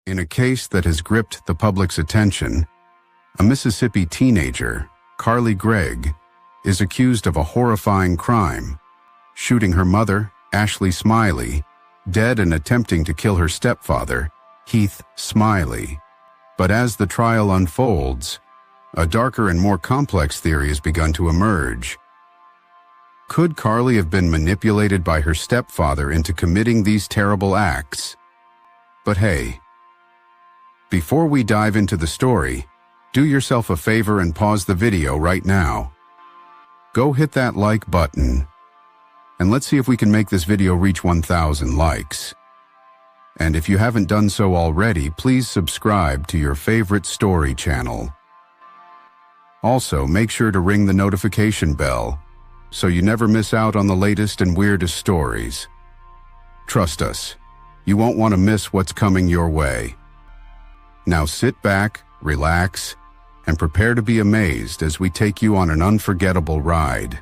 In a case that has gripped the public's attention, a Mississippi teenager, Gregg, is accused of a horrifying crime, shooting her mother, Ashley Smiley, dead and attempting to kill her stepfather, Heath Smiley. But as the trial unfolds, a darker and more complex theory has begun to emerge. Could Carly have been manipulated by her stepfather into committing these terrible acts? But hey, before we dive into the story, do yourself a favor and pause the video right now. Go hit that like button, and let's see if we can make this video reach 1,000 likes. And if you haven't done so already, please subscribe to your favorite story channel. Also, make sure to ring the notification bell so you never miss out on the latest and weirdest stories. Trust us, you won't want to miss what's coming your way. Now sit back, relax, and prepare to be amazed as we take you on an unforgettable ride.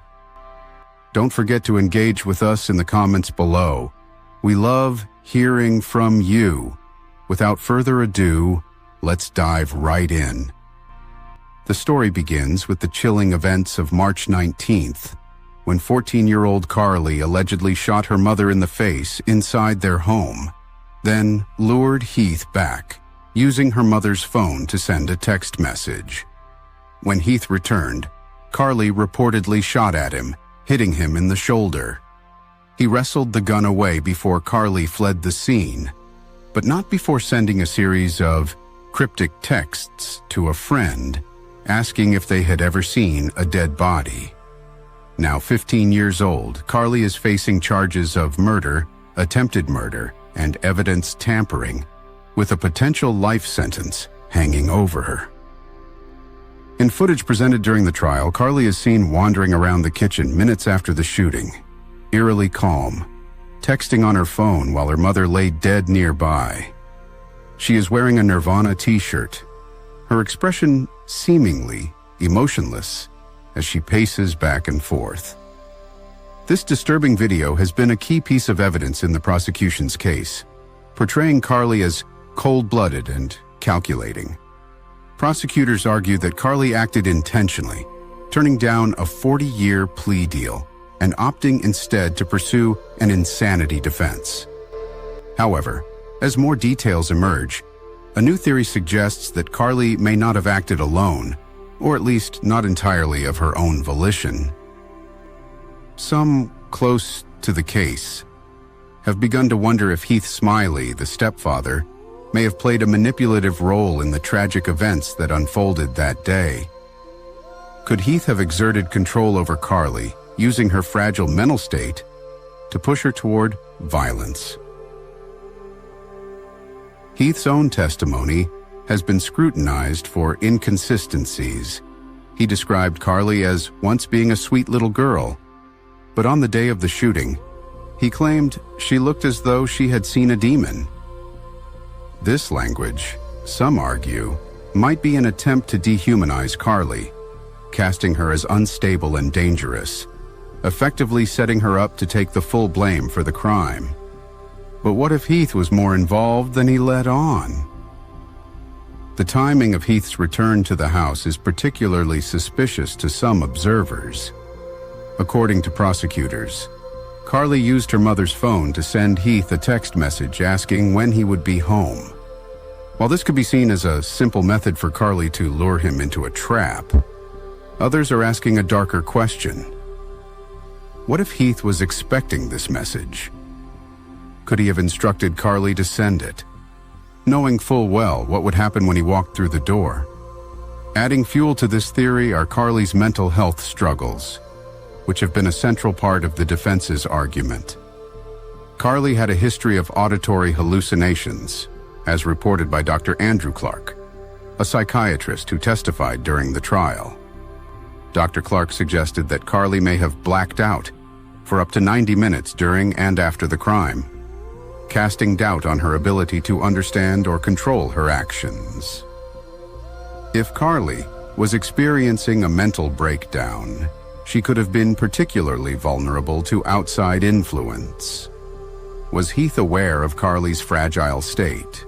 Don't forget to engage with us in the comments below. We love hearing from you. Without further ado, let's dive right in. The story begins with the chilling events of March 19th, when 14-year-old Carly allegedly shot her mother in the face inside their home, then lured Heath back, using her mother's phone to send a text message. When Heath returned, Carly reportedly shot at him, hitting him in the shoulder. He wrestled the gun away before Carly fled the scene, but not before sending a series of cryptic texts to a friend, asking if they had ever seen a dead body. Now 15 years old, Carly is facing charges of murder, attempted murder, and evidence tampering, with a potential life sentence hanging over her. In footage presented during the trial, Carly is seen wandering around the kitchen minutes after the shooting, eerily calm, texting on her phone while her mother lay dead nearby. She is wearing a Nirvana t-shirt, her expression seemingly emotionless as she paces back and forth. This disturbing video has been a key piece of evidence in the prosecution's case, portraying Carly as cold-blooded and calculating. Prosecutors argue that Carly acted intentionally, turning down a 40-year plea deal and opting instead to pursue an insanity defense. However, as more details emerge, a new theory suggests that Carly may not have acted alone, or at least not entirely of her own volition. Some close to the case have begun to wonder if Heath Smiley, the stepfather, may have played a manipulative role in the tragic events that unfolded that day. Could Heath have exerted control over Carly, using her fragile mental state to push her toward violence? Heath's own testimony has been scrutinized for inconsistencies. He described Carly as once being a sweet little girl, but on the day of the shooting, he claimed she looked as though she had seen a demon. This language, some argue, might be an attempt to dehumanize Carly, casting her as unstable and dangerous, effectively setting her up to take the full blame for the crime. But what if Heath was more involved than he let on? The timing of Heath's return to the house is particularly suspicious to some observers. According to prosecutors, Carly used her mother's phone to send Heath a text message asking when he would be home. While this could be seen as a simple method for Carly to lure him into a trap, others are asking a darker question. What if Heath was expecting this message? Could he have instructed Carly to send it, knowing full well what would happen when he walked through the door? Adding fuel to this theory are Carly's mental health struggles, which have been a central part of the defense's argument. Carly had a history of auditory hallucinations, as reported by Dr. Andrew Clark, a psychiatrist who testified during the trial. Dr. Clark suggested that Carly may have blacked out for up to 90 minutes during and after the crime, casting doubt on her ability to understand or control her actions. If Carly was experiencing a mental breakdown, she could have been particularly vulnerable to outside influence. Was Heath aware of Carly's fragile state?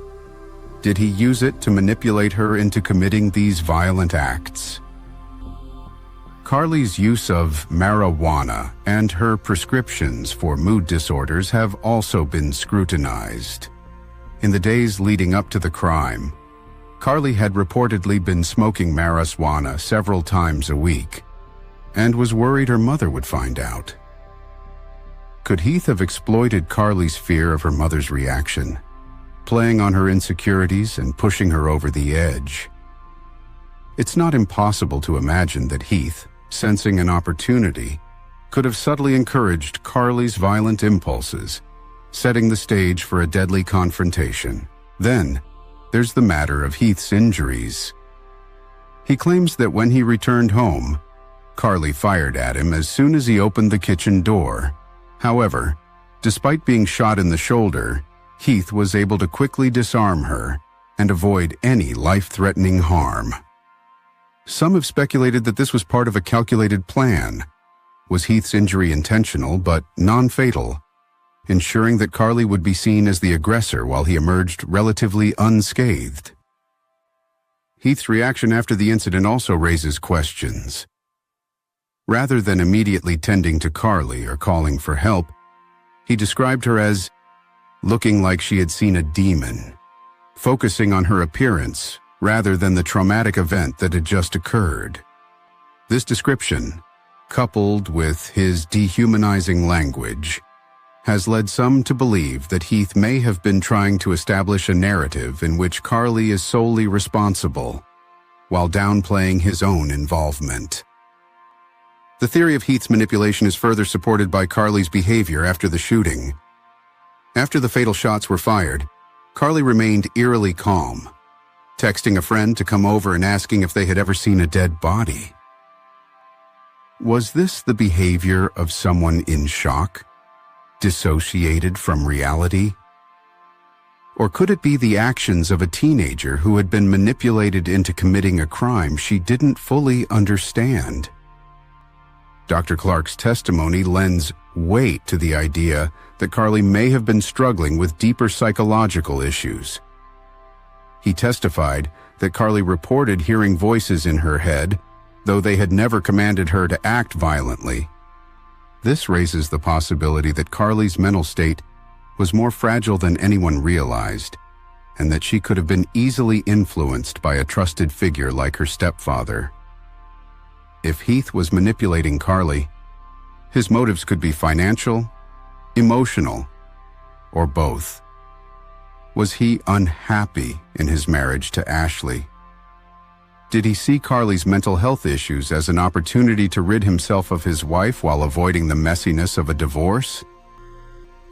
Did he use it to manipulate her into committing these violent acts? Carly's use of marijuana and her prescriptions for mood disorders have also been scrutinized. In the days leading up to the crime, Carly had reportedly been smoking marijuana several times a week and was worried her mother would find out. Could Heath have exploited Carly's fear of her mother's reaction, playing on her insecurities and pushing her over the edge? It's not impossible to imagine that Heath, sensing an opportunity, could have subtly encouraged Carly's violent impulses, setting the stage for a deadly confrontation. Then, there's the matter of Heath's injuries. He claims that when he returned home, Carly fired at him as soon as he opened the kitchen door. However, despite being shot in the shoulder, Heath was able to quickly disarm her and avoid any life-threatening harm. Some have speculated that this was part of a calculated plan. Was Heath's injury intentional but non-fatal, ensuring that Carly would be seen as the aggressor while he emerged relatively unscathed? Heath's reaction after the incident also raises questions. Rather than immediately tending to Carly or calling for help, he described her as looking like she had seen a demon, focusing on her appearance rather than the traumatic event that had just occurred. This description, coupled with his dehumanizing language, has led some to believe that Heath may have been trying to establish a narrative in which Carly is solely responsible, while downplaying his own involvement. The theory of Heath's manipulation is further supported by Carly's behavior after the shooting. After the fatal shots were fired, Carly remained eerily calm, texting a friend to come over and asking if they had ever seen a dead body. Was this the behavior of someone in shock, dissociated from reality? Or could it be the actions of a teenager who had been manipulated into committing a crime she didn't fully understand? Dr. Clark's testimony lends weight to the idea that Carly may have been struggling with deeper psychological issues. He testified that Carly reported hearing voices in her head, though they had never commanded her to act violently. This raises the possibility that Carly's mental state was more fragile than anyone realized, and that she could have been easily influenced by a trusted figure like her stepfather. If Heath was manipulating Carly, his motives could be financial, emotional, or both. Was he unhappy in his marriage to Ashley? Did he see Carly's mental health issues as an opportunity to rid himself of his wife while avoiding the messiness of a divorce?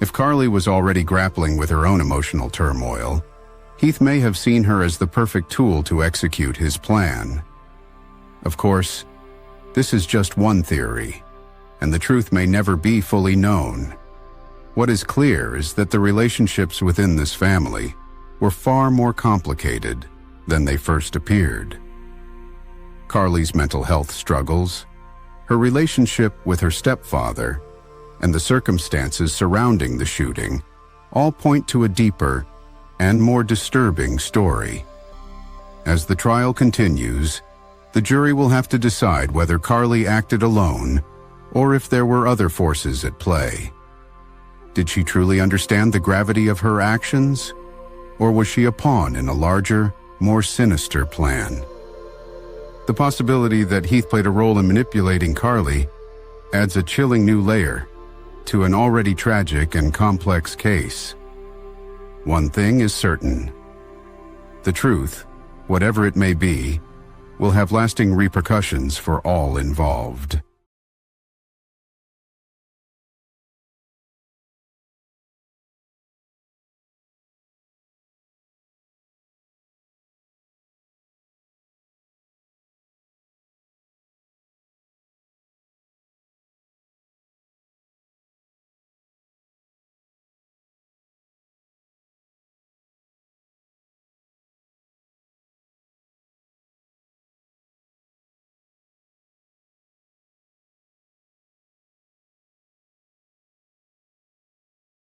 If Carly was already grappling with her own emotional turmoil, Heath may have seen her as the perfect tool to execute his plan. Of course, this is just one theory, and the truth may never be fully known. What is clear is that the relationships within this family were far more complicated than they first appeared. Carly's mental health struggles, her relationship with her stepfather, and the circumstances surrounding the shooting all point to a deeper and more disturbing story. As the trial continues, the jury will have to decide whether Carly acted alone or if there were other forces at play. Did she truly understand the gravity of her actions, or was she a pawn in a larger, more sinister plan? The possibility that Heath played a role in manipulating Carly adds a chilling new layer to an already tragic and complex case. One thing is certain: the truth, whatever it may be, will have lasting repercussions for all involved.